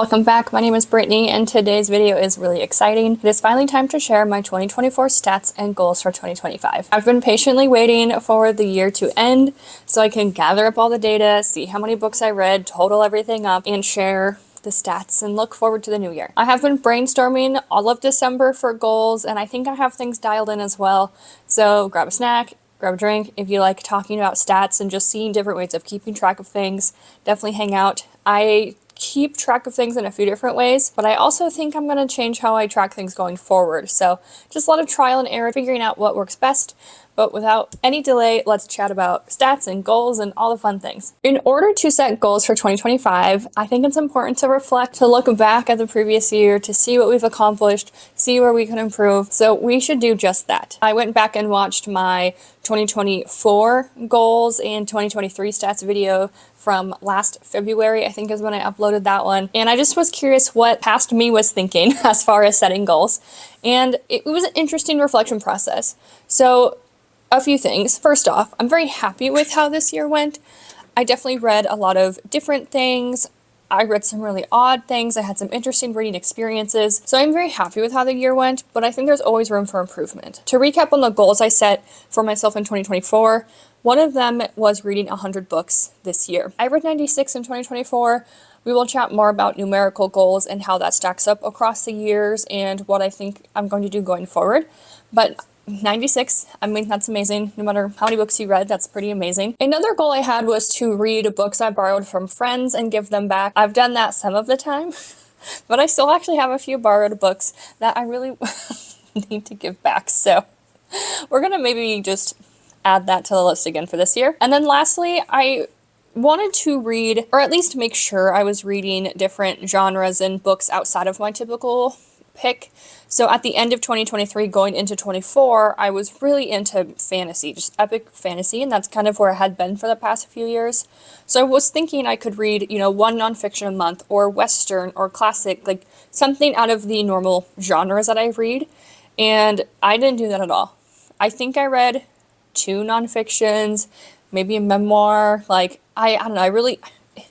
Welcome back, my name is Brittany and today's video is really exciting. It is finally time to share my 2024 stats and goals for 2025. I've been patiently waiting for the year to end so I can gather up all the data, see how many books I read, total everything up, and share the stats and look forward to the new year. I have been brainstorming all of December for goals and I think I have things dialed in as well. So grab a snack, grab a drink. If you like talking about stats and just seeing different ways of keeping track of things, definitely hang out. I keep track of things in a few different ways, but I also think I'm going to change how I track things going forward. So just a lot of trial and error, figuring out what works best. But without any delay, let's chat about stats and goals and all the fun things. In order to set goals for 2025, I think it's important to reflect, to look back at the previous year, to see what we've accomplished, see where we can improve. So we should do just that. I went back and watched my 2024 goals and 2023 stats video from last February, I think is when I uploaded that one. And I just was curious what past me was thinking as far as setting goals. And it was an interesting reflection process. So a few things. First off, I'm very happy with how this year went. I definitely read a lot of different things. I read some really odd things. I had some interesting reading experiences. So I'm very happy with how the year went, but I think there's always room for improvement. To recap on the goals I set for myself in 2024, one of them was reading 100 books this year. I read 96 in 2024. We will chat more about numerical goals and how that stacks up across the years and what I think I'm going to do going forward. But 96, I mean, that's amazing. No matter how many books you read, that's pretty amazing. Another goal I had was to read books I borrowed from friends and give them back. I've done that some of the time, but I still actually have a few borrowed books that I really need to give back. So we're gonna maybe just add that to the list again for this year. And then lastly, I wanted to read, or at least make sure I was reading different genres and books outside of my typical pick. So at the end of 2023 going into 24, I was really into fantasy, just epic fantasy, and that's kind of where I had been for the past few years. So I was thinking I could read, one nonfiction a month, or Western, or classic, like something out of the normal genres that I read, and I didn't do that at all. I think I read 2 nonfictions, maybe a memoir, I don't know,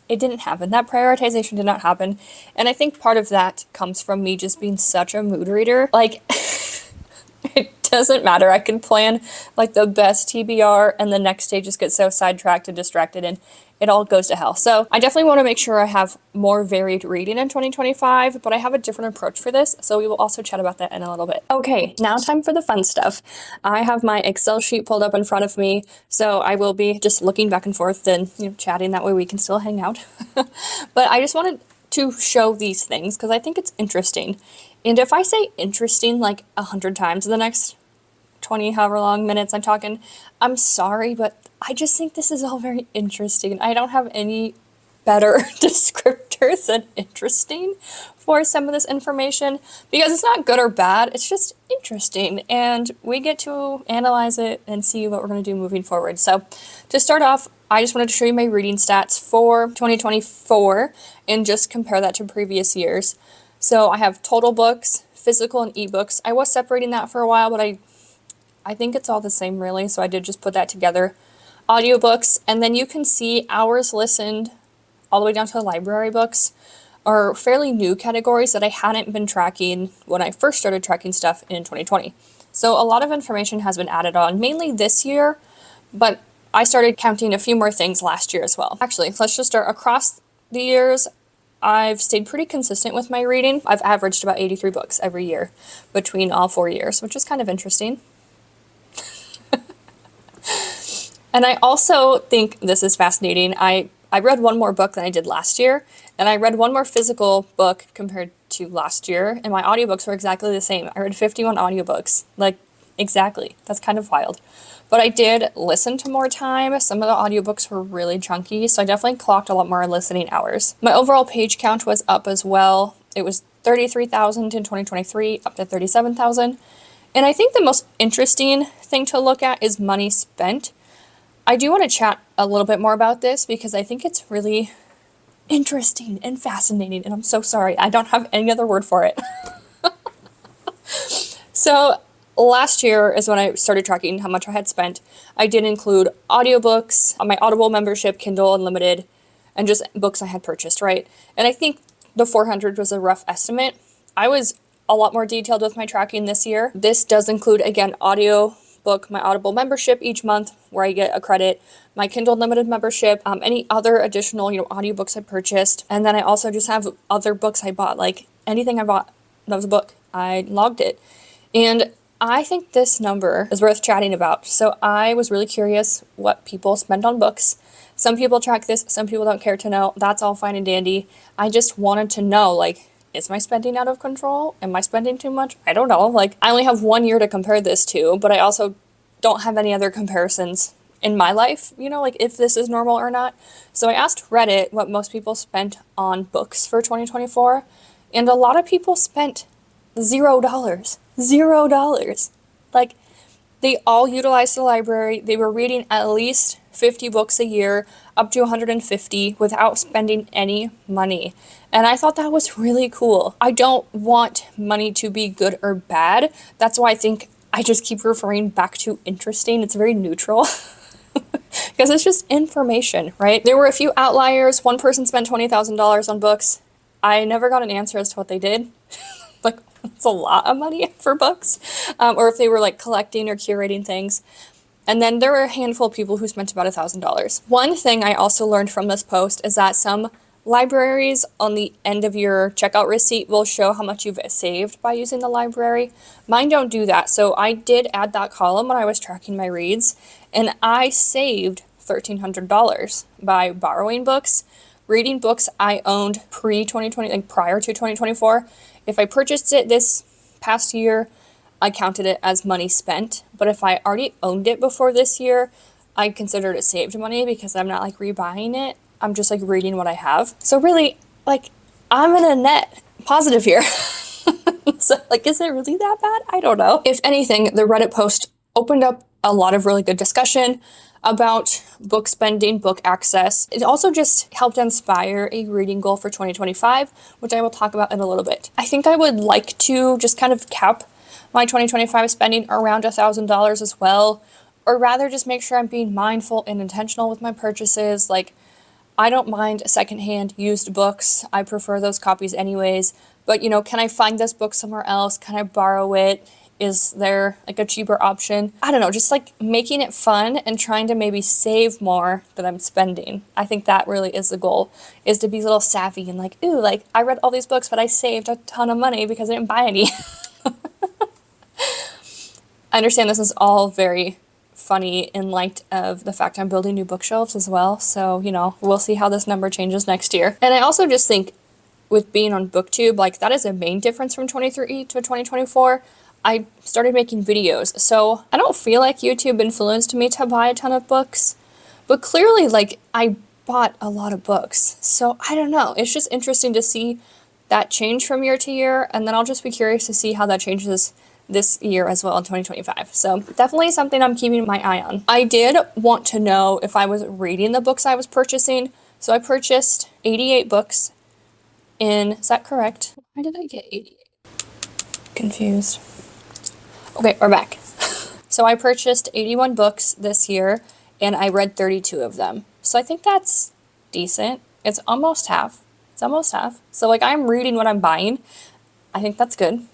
it didn't happen. That prioritization did not happen. And I think part of that comes from me just being such a mood reader. It doesn't matter. I can plan the best TBR and the next day just get so sidetracked and distracted and it all goes to hell. So I definitely want to make sure I have more varied reading in 2025, but I have a different approach for this. So we will also chat about that in a little bit. Okay, now time for the fun stuff. I have my Excel sheet pulled up in front of me. So I will be just looking back and forth and chatting. That way we can still hang out. But I just wanted to show these things because I think it's interesting. And if I say interesting 100 times in the next 20 however long minutes I'm talking, I'm sorry, but I just think this is all very interesting. I don't have any better descriptors than interesting for some of this information because it's not good or bad, it's just interesting and we get to analyze it and see what we're going to do moving forward. So to start off, I just wanted to show you my reading stats for 2024 and just compare that to previous years. So I have total books, physical and ebooks. I was separating that for a while, but I think it's all the same really, so I did just put that together. Audiobooks, and then you can see hours listened all the way down to the library books are fairly new categories that I hadn't been tracking when I first started tracking stuff in 2020. So a lot of information has been added on, mainly this year, but I started counting a few more things last year as well. Actually, let's just start across the years. I've stayed pretty consistent with my reading. I've averaged about 83 books every year between all 4 years, which is kind of interesting. And I also think this is fascinating. I read one more book than I did last year, and I read one more physical book compared to last year, and my audiobooks were exactly the same. I read 51 audiobooks, exactly. That's kind of wild. But I did listen to more time. Some of the audiobooks were really chunky, so I definitely clocked a lot more listening hours. My overall page count was up as well. It was 33,000 in 2023, up to 37,000. And I think the most interesting thing to look at is money spent. I do want to chat a little bit more about this because I think it's really interesting and fascinating, and I'm so sorry. I don't have any other word for it. So last year is when I started tracking how much I had spent. I did include audiobooks, my Audible membership, Kindle Unlimited, and just books I had purchased, right? And I think the 400 was a rough estimate. I was a lot more detailed with my tracking this year. This does include, again, audiobook, my Audible membership each month where I get a credit, my Kindle Unlimited membership, any other additional, audiobooks I purchased. And then I also just have other books I bought, like anything I bought that was a book, I logged it. And I think this number is worth chatting about. So I was really curious what people spend on books. Some people track this, some people don't care to know. That's all fine and dandy. I just wanted to know, like, is my spending out of control? Am I spending too much? I don't know. Like, I only have 1 year to compare this to, but I also don't have any other comparisons in my life, like if this is normal or not. So I asked Reddit what most people spent on books for 2024, and a lot of people spent $0. $0. Like, they all utilized the library. They were reading at least 50 books a year, up to 150, without spending any money. And I thought that was really cool. I don't want money to be good or bad. That's why I think I just keep referring back to interesting. It's very neutral. Because it's just information, right? There were a few outliers. One person spent $20,000 on books. I never got an answer as to what they did. Like, it's a lot of money for books, or if they were like collecting or curating things. And then there were a handful of people who spent about $1,000. One thing I also learned from this post is that some libraries on the end of your checkout receipt will show how much you've saved by using the library. Mine don't do that. So I did add that column when I was tracking my reads, and I saved $1,300 by borrowing books, reading books I owned pre-2020, like prior to 2024. If I purchased it this past year, I counted it as money spent. But if I already owned it before this year, I considered it saved money because I'm not like rebuying it. I'm just like reading what I have. So really, like, I'm in a net positive here. So like, is it really that bad? I don't know. If anything, the Reddit post opened up a lot of really good discussion about book spending, book access. It also just helped inspire a reading goal for 2025, which I will talk about in a little bit. I think I would like to just kind of cap my 2025 spending around $1,000 as well, or rather just make sure I'm being mindful and intentional with my purchases. Like, I don't mind secondhand used books. I prefer those copies anyways, but can I find this book somewhere else? Can I borrow it? Is there like a cheaper option? I don't know, just like making it fun and trying to maybe save more than I'm spending. I think that really is the goal, is to be a little savvy and like, ooh, like I read all these books, but I saved a ton of money because I didn't buy any. I understand this is all very funny in light of the fact I'm building new bookshelves as well. So, we'll see how this number changes next year. And I also just think with being on Booktube, like that is a main difference from 23 to 2024. I started making videos, so I don't feel like YouTube influenced me to buy a ton of books, but clearly, like, I bought a lot of books, so I don't know. It's just interesting to see that change from year to year, and then I'll just be curious to see how that changes this year as well in 2025. So definitely something I'm keeping my eye on. I did want to know if I was reading the books I was purchasing, so I purchased 88 books is that correct? Why did I get 88? Confused. Okay, we're back. So I purchased 81 books this year, and I read 32 of them. So I think that's decent. It's almost half. So like, I'm reading what I'm buying. I think that's good.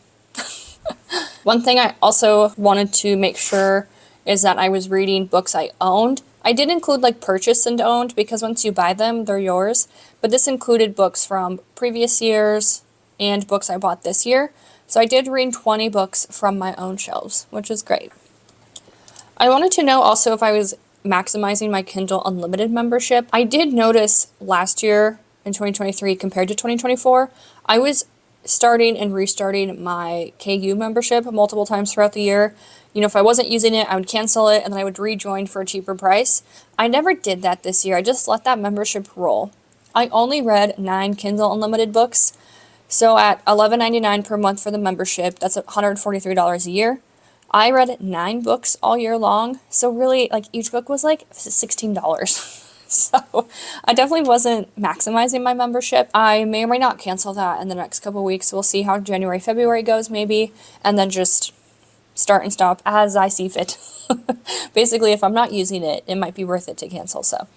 One thing I also wanted to make sure is that I was reading books I owned. I did include like purchased and owned because once you buy them, they're yours. But this included books from previous years and books I bought this year. So I did read 20 books from my own shelves, which is great. I wanted to know also if I was maximizing my Kindle Unlimited membership. I did notice last year in 2023 compared to 2024, I was starting and restarting my KU membership multiple times throughout the year. If I wasn't using it, I would cancel it and then I would rejoin for a cheaper price. I never did that this year. I just let that membership roll. I only read 9 Kindle Unlimited books. So at $11.99 per month for the membership, that's $143 a year. I read 9 books all year long. So really, like, each book was like $16. So I definitely wasn't maximizing my membership. I may or may not cancel that in the next couple weeks. We'll see how January, February goes maybe, and then just start and stop as I see fit. Basically, if I'm not using it, it might be worth it to cancel. So,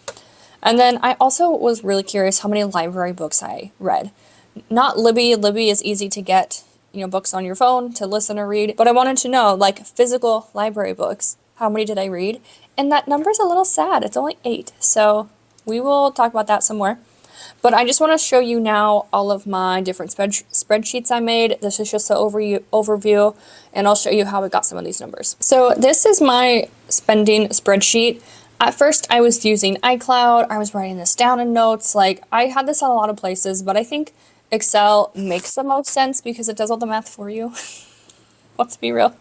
and then I also was really curious how many library books I read. not Libby. Libby is easy to get, you know, books on your phone to listen or read. But I wanted to know, like, physical library books, how many did I read? And that number's a little sad. It's only 8. So we will talk about that some more. But I just want to show you now all of my different spreadsheets I made. This is just the overview, and I'll show you how I got some of these numbers. So this is my spending spreadsheet. At first, I was using iCloud. I was writing this down in notes. Like, I had this on a lot of places, but I think Excel makes the most sense because it does all the math for you. Let's be real.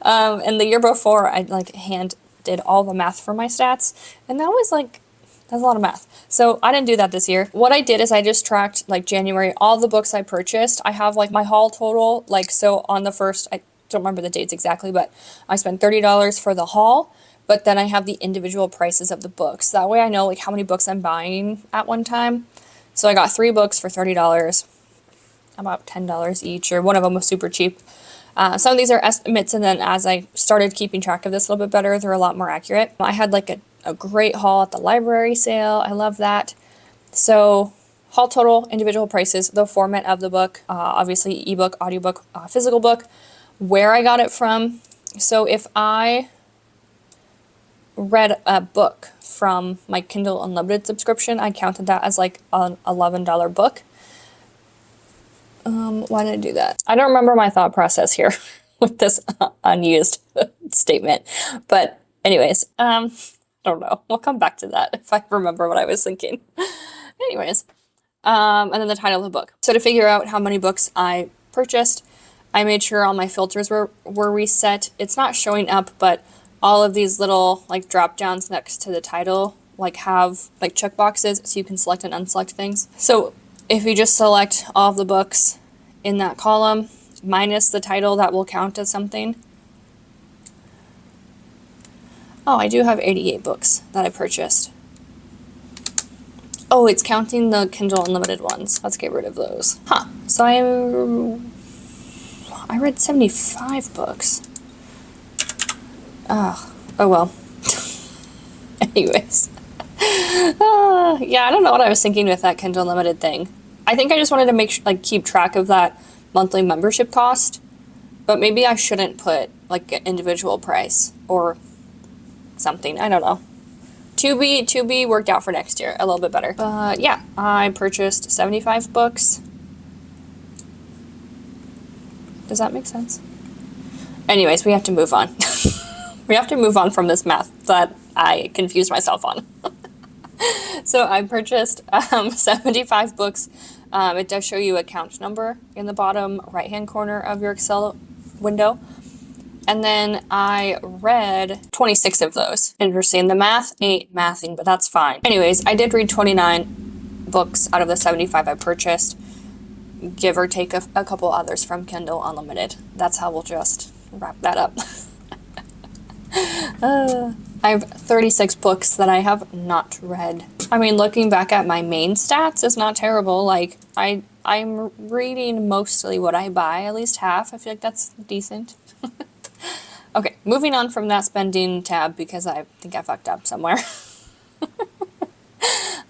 And the year before, I like hand did all the math for my stats, and that was like, that's a lot of math. So I didn't do that this year. What I did is I just tracked like January, all the books I purchased. I have like my haul total. Like, so on the first, I don't remember the dates exactly, but I spent $30 for the haul. But then I have the individual prices of the books. That way I know like how many books I'm buying at one time. So I got 3 books for $30, about $10 each, or one of them was super cheap. Some of these are estimates, and then as I started keeping track of this a little bit better, they're a lot more accurate. I had like a great haul at the library sale. I love that. So haul total, individual prices, the format of the book, obviously ebook, audiobook, physical book, where I got it from. So if I read a book from my Kindle Unlimited subscription, I counted that as like an $11 book. Why did I do that? I don't remember my thought process here with this unused statement. But anyways, I don't know. We'll come back to that if I remember what I was thinking. Anyways, and then the title of the book. So to figure out how many books I purchased, I made sure all my filters were reset. It's not showing up, but all of these little like drop downs next to the title like have like check boxes so you can select and unselect things. So if you just select all of the books in that column minus the title, that will count as something. Oh, I do have 88 books that I purchased. Oh, it's counting the Kindle Unlimited ones. Let's get rid of those. Huh. So I read 75 books. Oh well. Anyways. Yeah, I don't know what I was thinking with that Kindle Unlimited thing. I think I just wanted to make sure, like, keep track of that monthly membership cost. But maybe I shouldn't put, like, an individual price or something. I don't know. To be worked out for next year. A little bit better. Yeah, I purchased 75 books. Does that make sense? Anyways, we have to move on. We have to move on from this math that I confused myself on. So I purchased 75 books. It does show you a count number in the bottom right-hand corner of your Excel window. And then I read 26 of those. Interesting. The math ain't mathing, but that's fine. Anyways, I did read 29 books out of the 75 I purchased, give or take a couple others from Kindle Unlimited. That's how we'll just wrap that up. I have 36 books that I have not read. I mean, looking back at my main stats is not terrible. Like, I'm reading mostly what I buy, at least half. I feel like that's decent. Okay, moving on from that spending tab because I think I fucked up somewhere.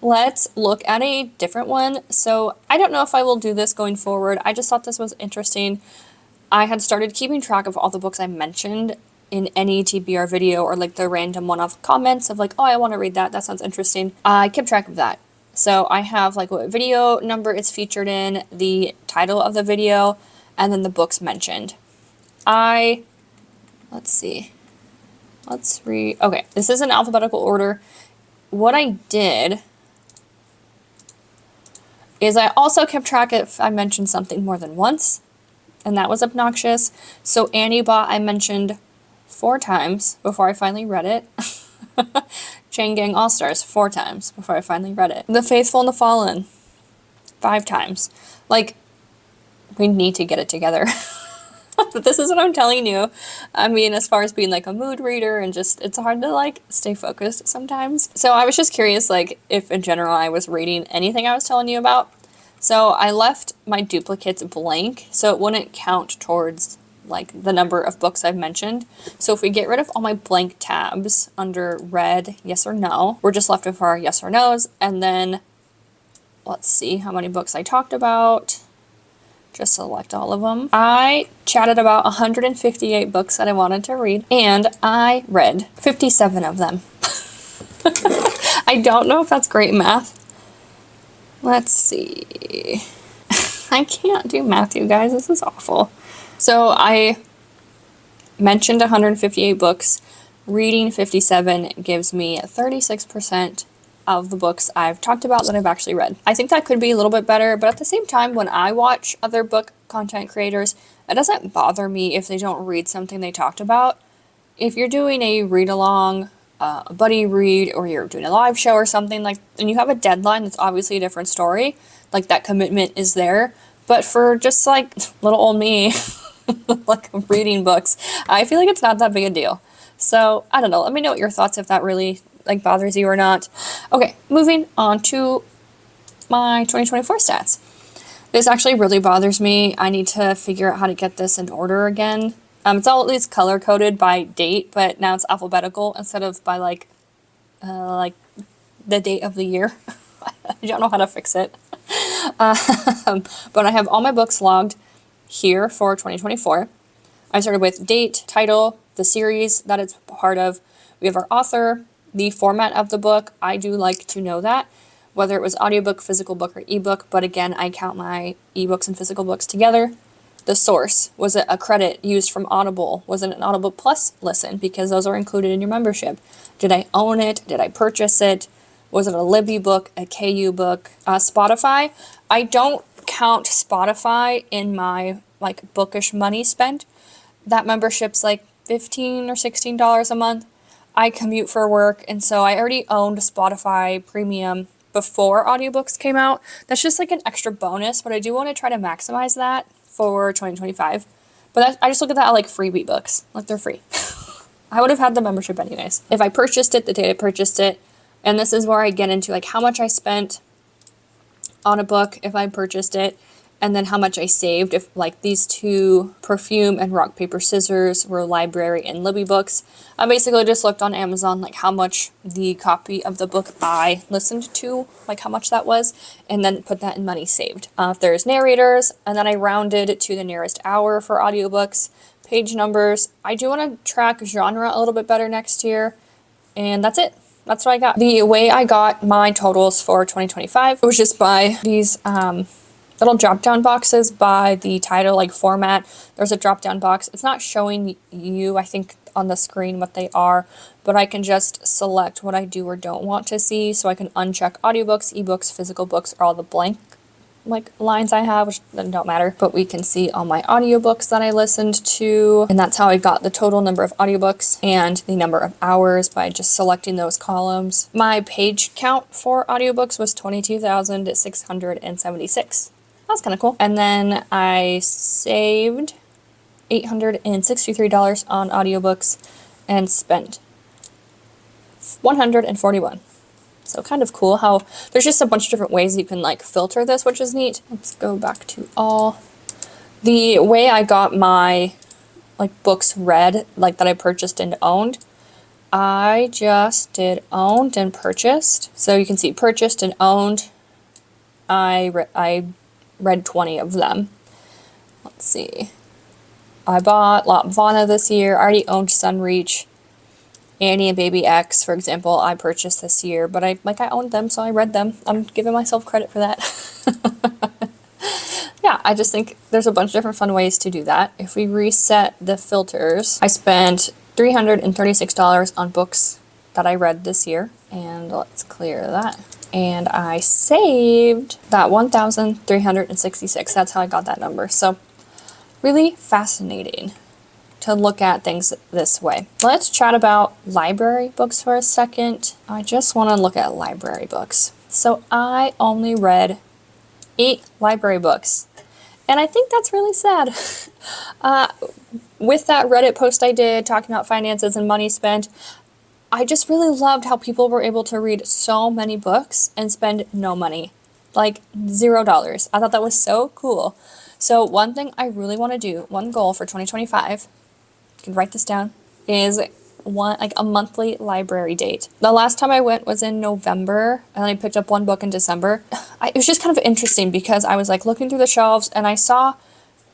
Let's look at a different one. So I don't know if I will do this going forward. I just thought this was interesting. I had started keeping track of all the books I mentioned in any TBR video, or like the random one-off comments of like, oh, I want to read that. That sounds interesting. I kept track of that. So I have like what video number it's featured in, the title of the video, and then the books mentioned. Let's see. Okay, this is in alphabetical order. What I did is I also kept track if I mentioned something more than once, and that was obnoxious. So Annie Bot I mentioned 4 times before I finally read it. Chain Gang All-Stars 4 times before I finally read it. The Faithful and the Fallen 5 times. Like, we need to get it together. But this is what I'm telling you. I mean, as far as being like a mood reader and just, it's hard to like stay focused sometimes. So I was just curious, like, if in general I was reading anything I was telling you about. So I left my duplicates blank so it wouldn't count towards like the number of books I've mentioned. So if we get rid of all my blank tabs under red, yes or no, we're just left with our yes or no's. And then let's see how many books I talked about. Just select all of them. I chatted about 158 books that I wanted to read, and I read 57 of them. I don't know if that's great math. Let's see. I can't do math, you guys. This is awful. So I mentioned 158 books. Reading 57 gives me 36% of the books I've talked about that I've actually read. I think that could be a little bit better, but at the same time, when I watch other book content creators, it doesn't bother me if they don't read something they talked about. If you're doing a read-along, a buddy read, or you're doing a live show or something, like, and you have a deadline, that's obviously a different story. Like, that commitment is there. But for just, like, little old me, like, reading books, I feel like it's not that big a deal. So, I don't know. Let me know what your thoughts, if that really, like, bothers you or not. Okay, moving on to my 2024 stats. This actually really bothers me. I need to figure out how to get this in order again. It's all at least color-coded by date, but now it's alphabetical instead of by, like the date of the year. I don't know how to fix it. But I have all my books logged here for 2024. I started with date, title, the series that it's part of. We have our author, the format of the book. I do like to know that, whether it was audiobook, physical book, or ebook. But again, I count my ebooks and physical books together. The source, was it a credit used from Audible? Was it an Audible Plus listen? Because those are included in your membership. Did I own it? Did I purchase it? Was it a Libby book, a KU book? Spotify, I don't count Spotify in my, like, bookish money spent. That membership's like $15 or $16 a month. I commute for work, and so I already owned Spotify Premium before audiobooks came out. That's just like an extra bonus, but I do want to try to maximize that for 2025. But I just look at that like freebie books. Like, they're free. I would have had the membership anyways. If I purchased it the day I purchased it, and this is where I get into like how much I spent on a book if I purchased it, and then how much I saved if, like, these two, Perfume and Rock, Paper, Scissors, were library and Libby books. I basically just looked on Amazon, like, how much the copy of the book I listened to, like, how much that was, and then put that in money saved. If there's narrators, and then I rounded to the nearest hour for audiobooks, page numbers. I do want to track genre a little bit better next year, and that's it. That's what I got. The way I got my totals for 2025 was just by these little drop-down boxes by the title, like, format. There's a drop-down box. It's not showing you, I think, on the screen what they are, but I can just select what I do or don't want to see. So I can uncheck audiobooks, ebooks, physical books, or all the blank, like, lines I have, which don't matter. But we can see all my audiobooks that I listened to, and that's how I got the total number of audiobooks and the number of hours by just selecting those columns. My page count for audiobooks was 22,676. That's kind of cool. And then I saved $863 on audiobooks and spent $141. So kind of cool how there's just a bunch of different ways you can, like, filter this, which is neat. Let's go back to all. The way I got my, like, books read, like, that I purchased and owned, I just did owned and purchased. So you can see purchased and owned. I read 20 of them. Let's see. I bought Lapvana this year. I already owned Sunreach. Annie and Baby X, for example, I purchased this year, but I owned them, so I read them. I'm giving myself credit for that. Yeah, I just think there's a bunch of different fun ways to do that. If we reset the filters, I spent $336 on books that I read this year, and let's clear that. And I saved that 1,366. That's how I got that number. So really fascinating to look at things this way. Let's chat about library books for a second. I just want to look at library books. So I only read 8 library books, and I think that's really sad. With that Reddit post I did talking about finances and money spent, I just really loved how people were able to read so many books and spend no money, like $0. I thought that was so cool. So one thing I really want to do, one goal for 2025, you can write this down, is a monthly library date. The last time I went was in November, and then I picked up one book in December. It was just kind of interesting because I was like looking through the shelves and I saw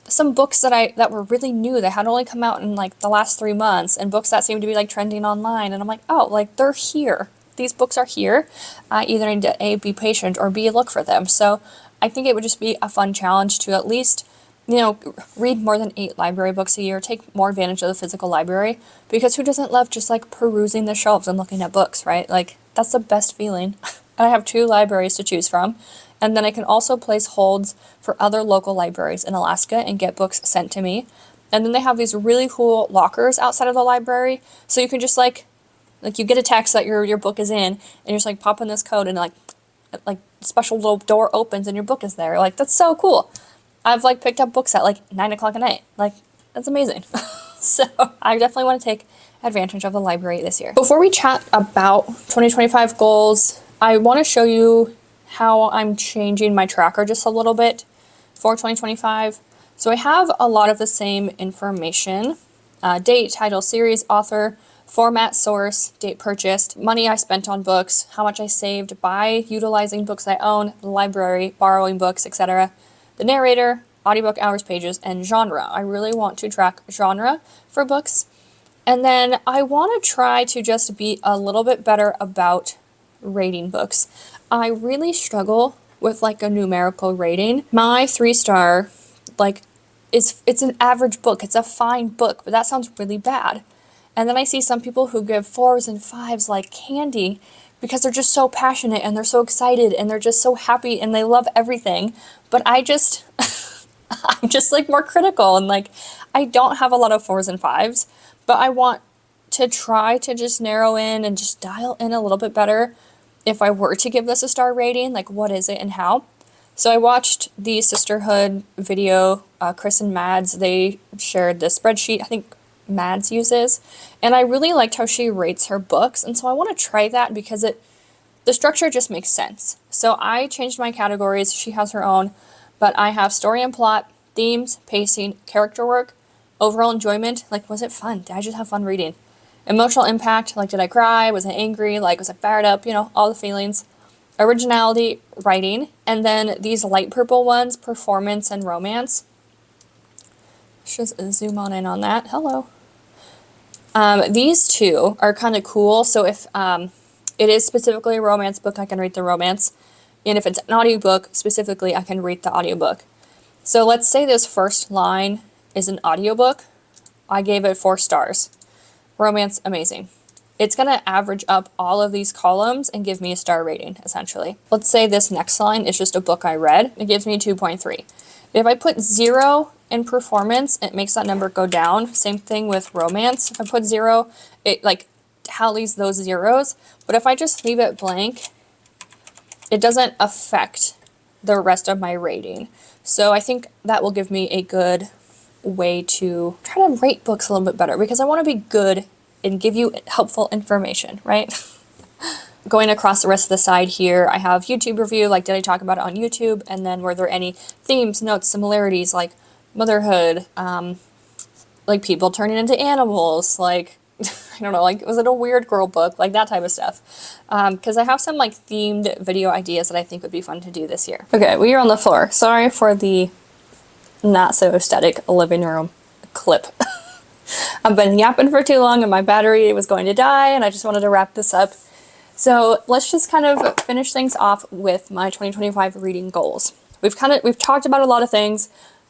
some books that were really new that had only come out in like the last 3 months, and books that seemed to be like trending online, and I'm like, oh, like they're here. These books are here. I either need to A, be patient, or B, look for them. So I think it would just be a fun challenge to at least, you know, read more than 8 library books a year, take more advantage of the physical library, because who doesn't love just like perusing the shelves and looking at books, right? Like that's the best feeling. And I have 2 libraries to choose from. And then I can also place holds for other local libraries in Alaska and get books sent to me. And then they have these really cool lockers outside of the library. So you can just like you get a text that your book is in, and you're just like pop in this code, and like special little door opens and your book is there. Like that's so cool. I've like picked up books at like 9 o'clock at night. Like that's amazing. So I definitely want to take advantage of the library this year. Before we chat about 2025 goals, I want to show you how I'm changing my tracker just a little bit for 2025. So I have a lot of the same information: date, title, series, author, format, source, date purchased, money I spent on books, how much I saved by utilizing books I own, the library, borrowing books, etc., the narrator, audiobook hours, pages, and genre. I really want to track genre for books. And then I want to try to just be a little bit better about rating books. I really struggle with like a numerical rating. My 3-star, like, it's an average book. It's a fine book, but that sounds really bad. And then I see some people who give 4s and 5s like candy because they're just so passionate and they're so excited and they're just so happy and they love everything. But I'm just like more critical, and like I don't have a lot of 4s and 5s, but I want to try to just narrow in and just dial in a little bit better. If I were to give this a star rating, like what is it and how? So I watched the Sisterhood video, Chris and Mads, they shared this spreadsheet I think Mads uses, and I really liked how she rates her books, and so I want to try that because the structure just makes sense. So I changed my categories. She has her own, but I have story and plot, themes, pacing, character work, overall enjoyment, like was it fun? Did I just have fun reading? Emotional impact, like did I cry? Was I angry? Like was I fired up? You know, all the feelings. Originality, writing, and then these light purple ones, performance and romance. Let's just zoom in on that. Hello. These 2 are kind of cool. So if it is specifically a romance book, I can read the romance. And if it's an audiobook, specifically, I can read the audiobook. So let's say this first line is an audiobook. I gave it 4 stars. Romance, amazing. It's going to average up all of these columns and give me a star rating, essentially. Let's say this next line is just a book I read. It gives me 2.3. If I put 0 in performance, it makes that number go down. Same thing with romance. If I put 0, it like tallies those zeros. But if I just leave it blank, it doesn't affect the rest of my rating. So I think that will give me a good way to try to rate books a little bit better, because I want to be good and give you helpful information, right? Going across the rest of the side here, I have YouTube review, like did I talk about it on YouTube? And then were there any themes, notes, similarities, like motherhood, like people turning into animals, like, I don't know, like was it a weird girl book, like that type of stuff. Because I have some like themed video ideas that I think would be fun to do this year. Okay, we are on the floor. Sorry for the not so static living room clip. I've been yapping for too long and my battery was going to die, and I just wanted to wrap this up. So let's just kind of finish things off with my 2025 reading goals. We've talked about a lot of things.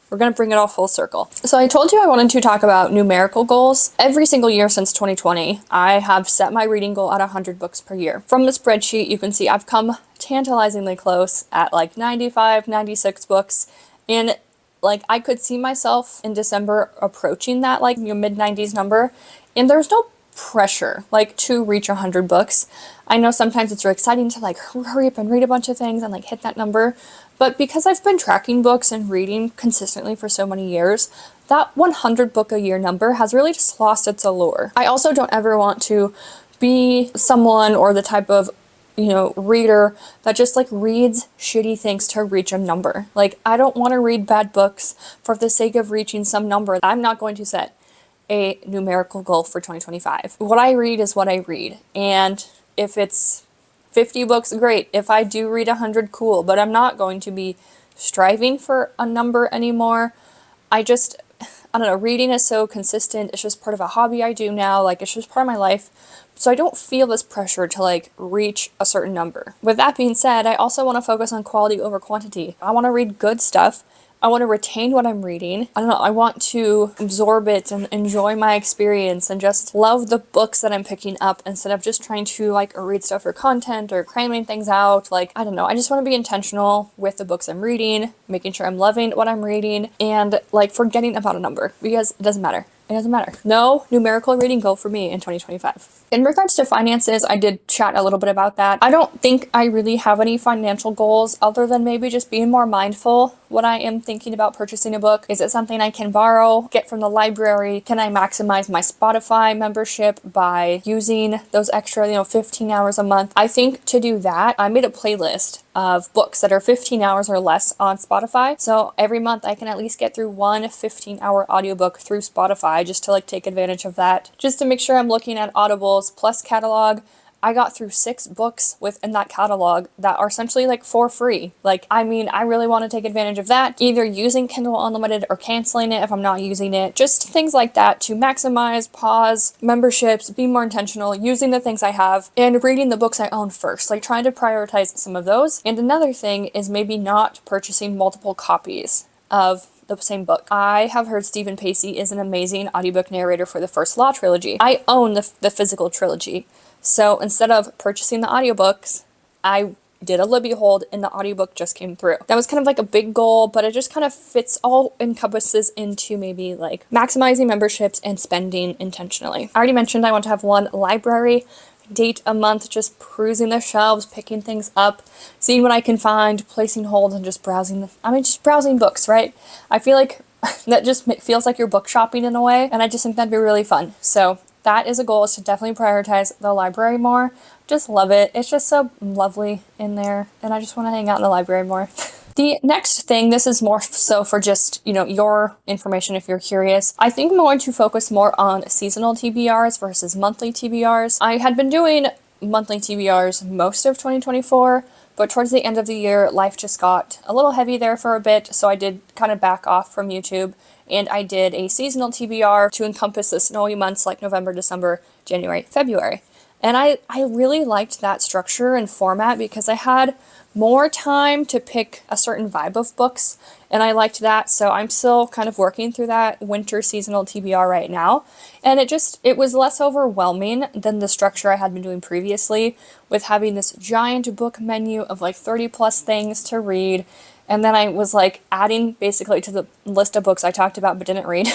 We're going to bring it all full circle. So I told you I wanted to talk about numerical goals. Every single year since 2020, I have set my reading goal at 100 books per year. From the spreadsheet, you can see I've come tantalizingly close at like 95, 96 books. And like I could see myself in December approaching that like mid-90s number. And there's no pressure like to reach 100 books. I know sometimes it's really exciting to like hurry up and read a bunch of things and like hit that number. But because I've been tracking books and reading consistently for so many years, that 100 book a year number has really just lost its allure. I also don't ever want to be someone or the type of, you know, reader that just like reads shitty things to reach a number. Like I don't want to read bad books for the sake of reaching some number I'm not going to set. a numerical goal for 2025. What I read is what I read. And if it's 50 books, great. If I do read 100, cool. But I'm not going to be striving for a number anymore. I don't know, reading is so consistent. It's just part of a hobby I do now. Like, it's just part of my life. So I don't feel this pressure to like reach a certain number. With that being said, I also want to focus on quality over quantity. I want to read good stuff. I want to retain what I'm reading. I don't know, I want to absorb it and enjoy my experience and just love the books that I'm picking up instead of just trying to like read stuff for content or cramming things out. Like, I don't know, I just want to be intentional with the books I'm reading, making sure I'm loving what I'm reading, and like forgetting about a number because it doesn't matter. It doesn't matter. No numerical reading goal for me in 2025. In regards to finances, I did chat a little bit about that. I don't think I really have any financial goals other than maybe just being more mindful when I am thinking about purchasing a book. Is it something I can borrow, get from the library? Can I maximize my Spotify membership by using those extra, 15 hours a month? I think to do that, I made a playlist of books that are 15 hours or less on Spotify. So every month I can at least get through one 15-hour audiobook through Spotify just to like take advantage of that. Just to make sure I'm looking at Audibles plus catalog. I got through 6 books within that catalog that are essentially like for free. Like, I mean, I really want to take advantage of that, either using Kindle Unlimited or canceling it if I'm not using it. Just things like that to maximize, pause memberships, be more intentional, using the things I have, and reading the books I own first. Like, trying to prioritize some of those. And another thing is maybe not purchasing multiple copies of the same book. I have heard Stephen Pacey is an amazing audiobook narrator for the First Law trilogy. I own the physical trilogy. So instead of purchasing the audiobooks, I did a Libby hold and the audiobook just came through. That was kind of like a big goal, but it just kind of encompasses into maybe like maximizing memberships and spending intentionally. I already mentioned I want to have one library date a month, just perusing the shelves, picking things up, seeing what I can find, placing holds, and just browsing. Just browsing books, right? I feel like that just feels like you're book shopping in a way, and I just think that'd be really fun. So that is a goal, is to definitely prioritize the library more. Just love it. It's just so lovely in there, and I just want to hang out in the library more. The next thing, this is more so for just, your information if you're curious. I think I'm going to focus more on seasonal TBRs versus monthly TBRs. I had been doing monthly TBRs most of 2024, but towards the end of the year, life just got a little heavy there for a bit, so I did kind of back off from YouTube, and I did a seasonal TBR to encompass the snowy months like November, December, January, February. And I really liked that structure and format because I had more time to pick a certain vibe of books, and I liked that. So I'm still kind of working through that winter seasonal TBR right now, and it was less overwhelming than the structure I had been doing previously, with having this giant book menu of like 30 plus things to read, and then I was like adding basically to the list of books I talked about but didn't read.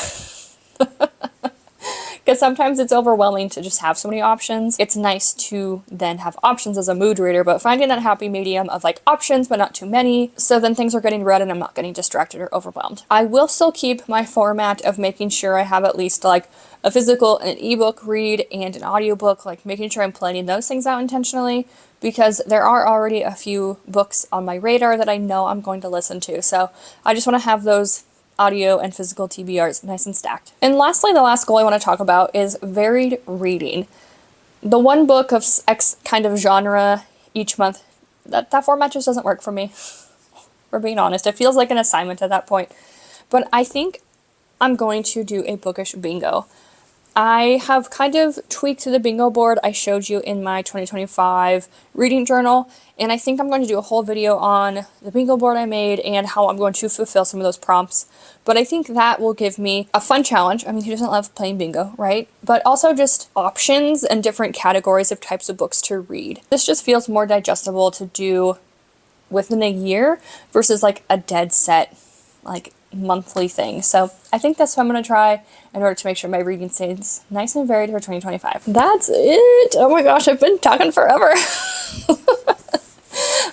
Because sometimes it's overwhelming to just have so many options. It's nice to then have options as a mood reader, but finding that happy medium of like options but not too many, so then things are getting read and I'm not getting distracted or overwhelmed. I will still keep my format of making sure I have at least like a physical and an ebook read and an audiobook, like making sure I'm planning those things out intentionally, because there are already a few books on my radar that I know I'm going to listen to. So I just want to have those audio and physical TBRs nice and stacked. And lastly, the last goal I want to talk about is varied reading. The one book of X kind of genre each month, that format just doesn't work for me. For being honest, it feels like an assignment at that point. But I think I'm going to do a bookish bingo. I have kind of tweaked the bingo board I showed you in my 2025 reading journal, and I think I'm going to do a whole video on the bingo board I made and how I'm going to fulfill some of those prompts. But I think that will give me a fun challenge. I mean, who doesn't love playing bingo, right? But also just options and different categories of types of books to read. This just feels more digestible to do within a year versus like a dead set, like monthly thing. So I think that's what I'm going to try in order to make sure my reading stays nice and varied for 2025. That's it. Oh my gosh, I've been talking forever.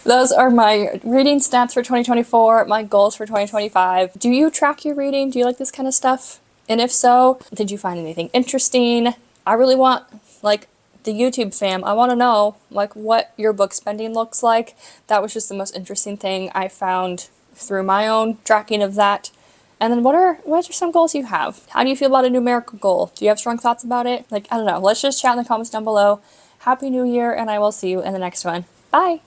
Those are my reading stats for 2024, my goals for 2025. Do you track your reading? Do you like this kind of stuff? And if so, did you find anything interesting? I really want, like, the YouTube fam, I want to know, like, what your book spending looks like. That was just the most interesting thing I found through my own tracking of that. And then what are some goals you have? How do you feel about a numerical goal? Do you have strong thoughts about it? Like, I don't know. Let's just chat in the comments down below. Happy New Year, and I will see you in the next one. Bye!